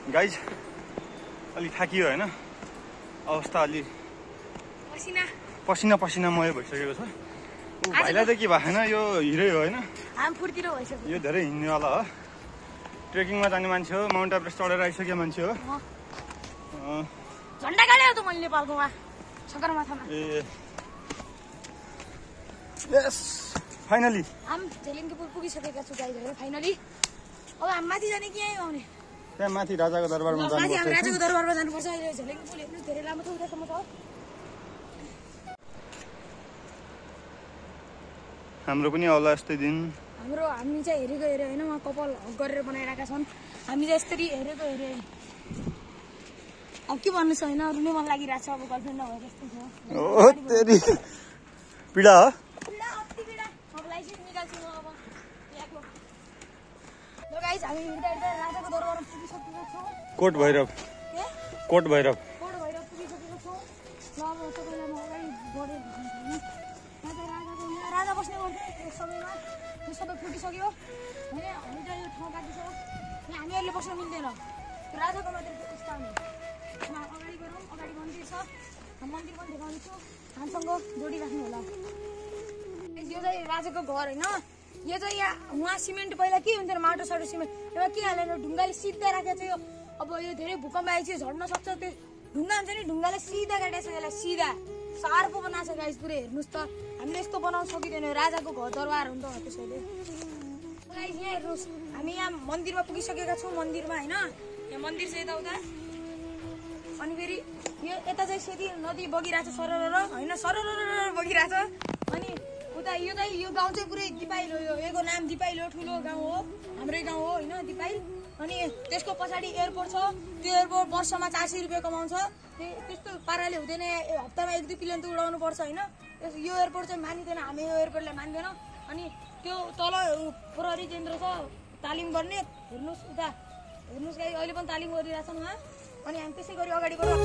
Guys अलि थाकियो हैन अवस्था अलि पसिना पसिनामय भइसकेको छ भाइलाई त के भएन यो हिरै हो हैन हाम फुर्तिलो भइसक्यो यो धेरै हिँड्नेवाला हो ट्रेकिङमा जाने मान्छे हो माउन्ट एभरेस्ट चढेर आइसकेको मान्छे हो झन्डा गाड्यो त मैले नेपालकोमा सगरमाथामा ए यस फाइनली हाम झेलिङपुर पुगिसकेका छु गाइजहरु फाइनली अब हाम माथि जाने कि यही आउने त्यहाँ माथि राजाको दरबारमा जानुपर्छ माथि हामी राजाको दरबारमा जानुपर्छ अहिले झेलिङपुर हेर्नु धेरै लामो छ उतासम्म छ हाम्रो पनि होला यस्तै दिन हामी चाहिँ हेरेको हेरे हैन म कपाल हक गरेर बनाइराखेका छन् हामी चाहिँ यस्तरी हेरेको हेरे अब के भन्नु छ हैन रुने मन लागिरहेछ अब गर्लफ्रेन्ड नभए जस्तो छ ओ तेरी पीडा हो पीडा अति पीडा अब लाइसेन्स निकाल्छु म अब याको ल गाइस हामी हिँड्दा हिँड्दा राजाको दरबारमा पुगिसकेका छौं कोट भैरव पुगिसकेका छौं ल अब सबैलाई म अगाडि बढे राजा बस्ने गर्थ्यो एक समयमा त्यो सबै फुटिसक्यो हैन हामी चाहिँ यो ठाउँ काटिछ यहाँ हामीहरूले बस्न मिल्दैन राजाको मात्रै स्थान हो अगाडि गरौँ अगाडि मन्दिर छ मन्दिर पनि देखाउँछु हामीसँग जोडिराख्नु होला यो चाहिँ राजाको घर होइन यो चाहिँ यहाँ उहाँ सिमेन्ट पहिला के हुन्थेन माटो साटो सिमेन्ट एउटा के हालेर ढुङ्गाले सिधा राखेको छ यो अब यो धेरै भूकम्प आएपछि झर्न सक्छ त्यो ढुङ्गा हुन्छ नि ढुङ्गाले सिधा काटेको छ यसलाई सिधा सार्पो बनाएको छ गाइस पुरै हेर्नुहोस् त हामीले यस्तो बनाउन सकिँदैन राजाको घर दरबार हो नि त त्यसैले गाइस यहाँ हेर्नुहोस् हामी यहाँ मन्दिरमा पुगिसकेका छौँ मन्दिरमा होइन यहाँ मन्दिर छ यताउता अनि फेरि यो यता चाहिँ सेती नदी बगिरहेछ सरर होइन सरर बगिरहेछ अनि उता यो चाहिँ यो गाउँ चाहिँ पुरै दिपाइल हो योको नाम दिपाइल हो ठुलो गाउँ हो हाम्रै गाउँ हो होइन दिपाइल अनि त्यसको पछाडि एयरपोर्ट छ त्यो एयरपोर्ट वर्षमा 400 रुपियाँ कमाउँछ त्यस्तो पाराले हुँदैन हप्तामा 1-2 प्लेन त उडाउनु पर्छ होइन यो एयरपोर्ट चाहिँ मानिँदैन हामी यो एयरपोर्टलाई मान्दैन अनि त्यो तल प्रहरी केन्द्र छ तालिम गर्ने हेर्नुहोस् उता हेर्नुहोस् गाई अहिले पनि तालिम गरिरहेछन् उहाँ अनि हामी त्यसै गरी अगाडि बढौँ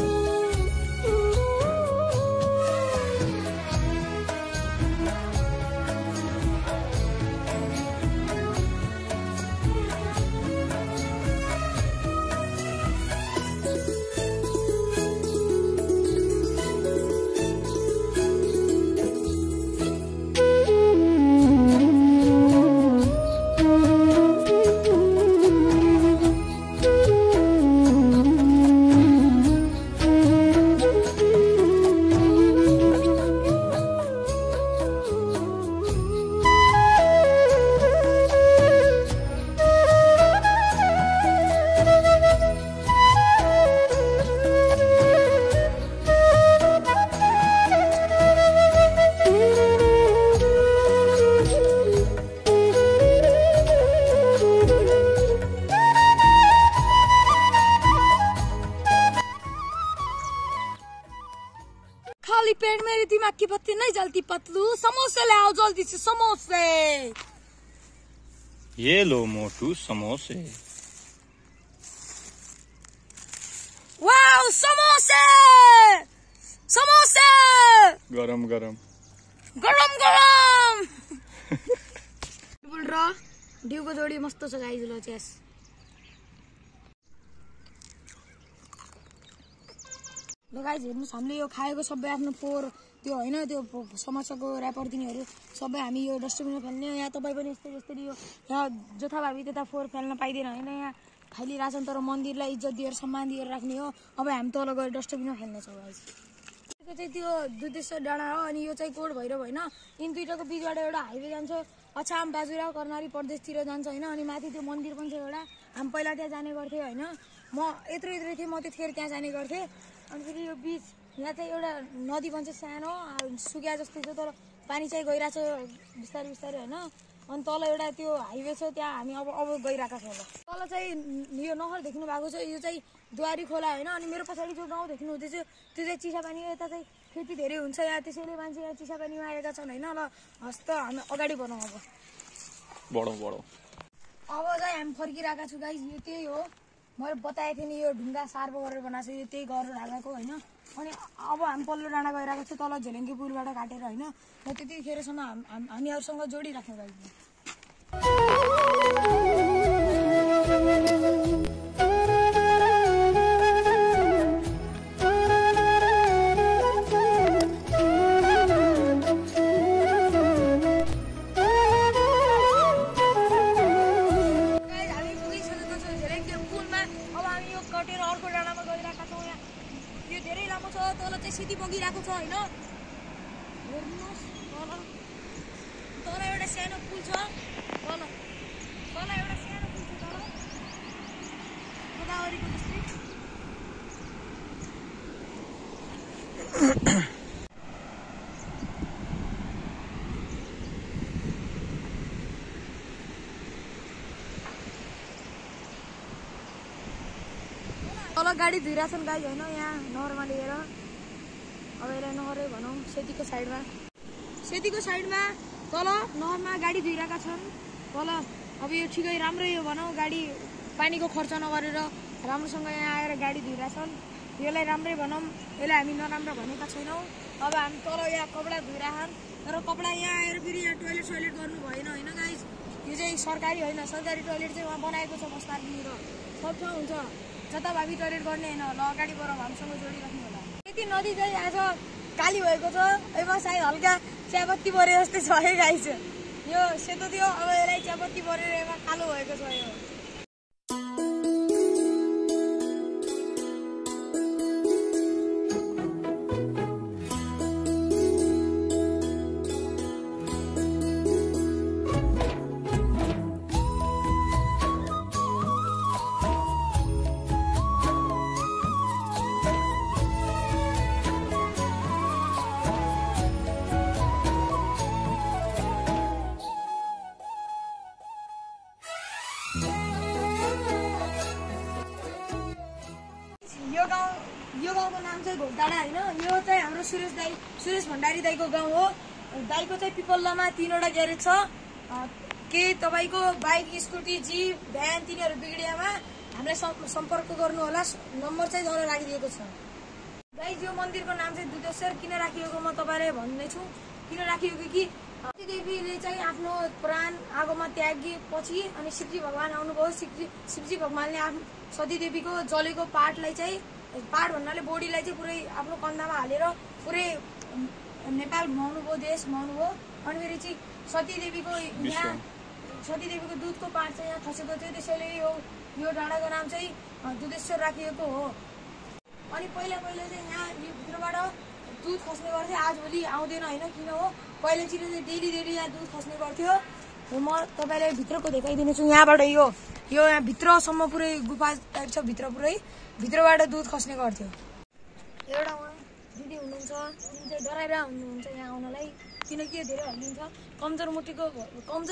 पेट मेरे दिमाग की बत्ती नहीं जलती पतलू समोसे ले आओ जल्दी से समोसे ये लो मोटू समोसे वाओ समोसे समोसे गरम गरम गरम गरम बोल रहा ड्यू को जोड़ी मस्त छ गाइस लो चेस ल गाइस हेर्नुस् हामीले यो खाएको सबै आफ्नो फोहोर त्यो हैन त्यो समस्याको र्यापर दिनेहरु सबै हामी यो डस्टबिनमा फाल्ने यहाँ तपाई पनि यस्तै यो यहाँ जथाभावी त्यता फोहोर फाल्न पाइदैन हैन यहाँ खाली राशन तर मन्दिरलाई इज्जत दिएर सम्मान दिएर राख्ने हो अब हामी तल गएर डस्टबिनमा फाल्ने छौ गाइस यो चाहिँ त्यो दुधेश्वर डाँडा हो अनि यो चाहिँ कोट भैरव हैन इन दुईटाको बीचबाट एउटा हाइवे जान्छ अछाम बाजुरा कर्णाली प्रदेशतिर जान्छ हैन अनि माथि त्यो मन्दिर पनि छ एउटा हामी पहिला त्यहाँ जाने गर्थे हैन म यत्रो थिएँ म त्यतिखेर त्यहाँ जाने गर्थे अनि फेरि यो बीच यहाँ चाहिँ एउटा नदी पनि छ सानो सुक्या जस्तै छ तर पानी चाहिँ गइरहेछ बिस्तारै बिस्तारै हैन अनि तल एउटा त्यो हाइवे छ त्यहाँ हामी अब गइरहेका छौँ तल चाहिँ यो नहर देख्नु भएको छ यो चाहिँ द्वारी खोला हैन अनि मेरो पछाडि जो गाउँ देख्नु हुँदैछ त्यो चाहिँ चिसापानी हो यता चाहिँ खेती धेरै हुन्छ यहाँ त्यसैले मान्छे यहाँ चिसापानीमा आएका छन् हैन ल हस्त हामी अगाडि बढौँ अब बढौँ अब चाहिँ हामी फर्किरहेका छु गाइस यो त्यही हो मैले बताएको थिएँ नि यो ढुङ्गा सार्पो गरेर बनाएको छ यो त्यही घर ढाकाको हैन अनि अब हामी पल्लो डाँडा गइरहेको छु तल झेलेङ्गे पुलबाट काटेर हैन र त्यतिखेरसम्म हामीहरुसँग जोडिराख्नु गाइस हामी यो कटेर अर्को डाँडामा गइरहेका छौँ। यहाँ यो धेरै लामो छ, तल चाहिँ सिधी बगिरहेको छ होइन। हेर्नुहोस् तल एउटा सानो पुल छ, तल एउटा सानो पुल छ, तल गोदावरीको जस्तै। तल गाडी धुइरहेछन् गाई होइन, यहाँ नहरमा लिएर। अब यसलाई नहरै भनौँ, सेतीको साइडमा तल नहरमा गाडी धुइरहेका छन् तल। अब यो ठिकै राम्रै हो भनौँ, गाडी पानीको खर्च नगरेर राम्रोसँग यहाँ आएर गाडी धुइरहेछन्। यसलाई राम्रै भनौँ, यसलाई हामी नराम्रो भनेका छैनौँ। अब हामी तल यहाँ कपडा धुइरहेछन्, तर कपडा यहाँ आएर फेरि यहाँ टोइलेट गर्नु भएन होइन गाइज। यो चाहिँ सरकारी होइन, सरकारी टोइलेट चाहिँ उहाँ बनाएको छ बस्तारतिर, सब ठाउँ हुन्छ। जताभावी टोइलेट गर्ने होइन, ल अगाडि बर हामीसँग जोडिराख्नु होला। यति नदी चाहिँ आज काली भएको छ, यसमा सायद हल्का चियापत्ती परे जस्तै छ है गाइज। यो सेतो थियो, अब यसलाई चियापत्ती परेर यसमा कालो भएको छ। यो यो गाउँको नाम चाहिँ घोकडाँडा होइन। यो चाहिँ हाम्रो सुरेश भण्डारी दाईको गाउँ हो। दाईको चाहिँ पिपल्लामा 3वटा ग्यारेज छ। केही तपाईँको बाइक, स्कुटी, जिप, भ्यान तिनीहरू बिग्रियामा हामीलाई सम्पर्क गर्नु होला। नम्बर चाहिँ तल राखिदिएको छ। गाइज यो मन्दिरको नाम चाहिँ दुधेश्वर किन राखिएको म तपाईँलाई भन्दैछु। किन राखिएको कि सतीदेवीले चाहिँ आफ्नो प्राण आगोमा त्यागेपछि अनि शिवजी भगवान आउनुभयो। शिवजी भगवानले सतीदेवीको जलेको पार्टलाई चाहिँ, पार्ट भन्नाले बोडीलाई चाहिँ पुरै आफ्नो कन्धामा हालेर पुरै नेपाल घुमाउनु भयो, देश घुमाउनु भयो। अनि फेरि चाहिँ सतीदेवीको दुधको पार्ट चाहिँ यहाँ खसेको थियो, त्यसैले यो डाँडाको नाम चाहिँ दुधेश्वर राखिएको हो। अनि पहिला चाहिँ यहाँ यो भित्रबाट दुध खस्ने गर्थ्यो, आजभोलि आउँदैन होइन। किन हो, पहिलातिर चाहिँ डेली यहाँ दुध खस्ने गर्थ्यो। म तपाईँलाई भित्रको देखाइदिने छु। यहाँबाट यो यहाँ भित्रसम्म पुरै गुफा टाइप छ, भित्रबाट दुध खस्ने गर्थ्यो। एउटा दिदी हुनुहुन्छ, जुन चाहिँ डराइरहेको हुनुहुन्छ यहाँ आउनलाई, किनकि धेरै हल्लिन्छ। कमजोर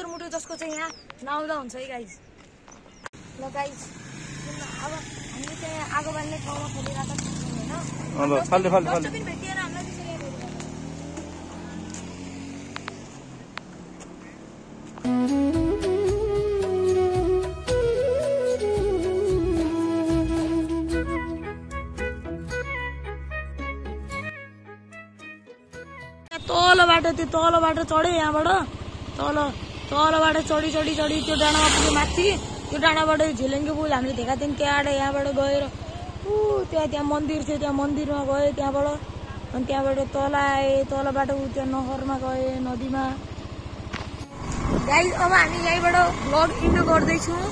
मुटु जसको चाहिँ यहाँ नआउँदा हुन्छ है गाइज। ल गाइज अब हामी चाहिँ आगो बाल्ने ठाउँमा खोलिरहेका छौँ होइन। भेटिएर हामीलाई त्यसरी तलबाट चढे, यहाँबाट तलबाट चढी त्यो डाँडामा पुग्यो माथि। त्यो डाँडाबाट झेलेङ्गे पुल हामीले देखाएको थियौँ। यहाँबाट गएर त्यहाँ मन्दिर थियो, त्यहाँ मन्दिरमा गए त्यहाँबाट। अनि त्यहाँबाट तल आए, तलबाट त्यहाँ नहरमा गए, नदीमा। गाइज अब हामी यहीँबाट भ्लग इन्डो गर्दैछौँ।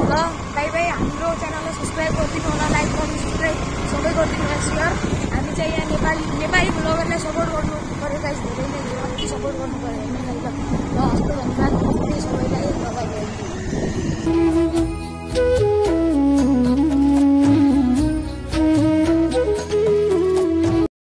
ल भाइ हाम्रो च्यानललाई सब्सक्राइब गरिदिनु होला, लाइक गर्नु, सब्सक्राइब सबै गरिदिनु होला, सेयर। हामी चाहिँ यहाँ नेपाली ब्लगरलाई सपोर्ट गर्नु पऱ्यो गाइज, धेरै नै सपोर्ट गर्नु पऱ्यो होइन। ल